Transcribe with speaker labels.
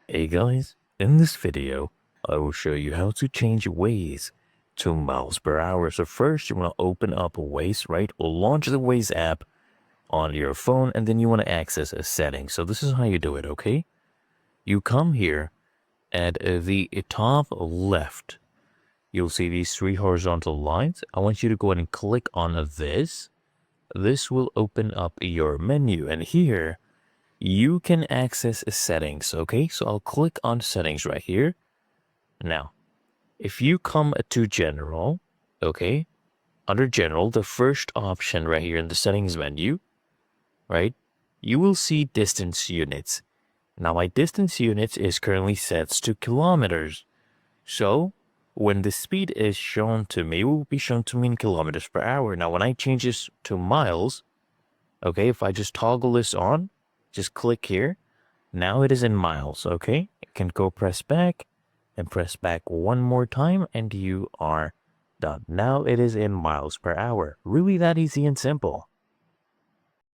Speaker 1: Hey guys, in this video, I will show you how to change Waze to miles per hour. So first you want to open up Waze, right? Or launch the Waze app on your phone and then you want to access a setting. So this is how you do it, okay? You come here at the top left. You'll see these three horizontal lines. I want you to go ahead and click on this. This will open up your menu and here you can access settings, okay? So I'll click on settings right here. Now, if you come to general, okay, under general, the first option right here in the settings menu, right, you will see distance units. Now, my distance units is currently set to kilometers. So, when the speed is shown to me, it will be shown to me in kilometers per hour. Now, when I change this to miles, okay, if I just toggle this on, just click here, now it is in miles, okay? You can go press back and press back one more time and you are done. Now it is in miles per hour. Really that easy and simple.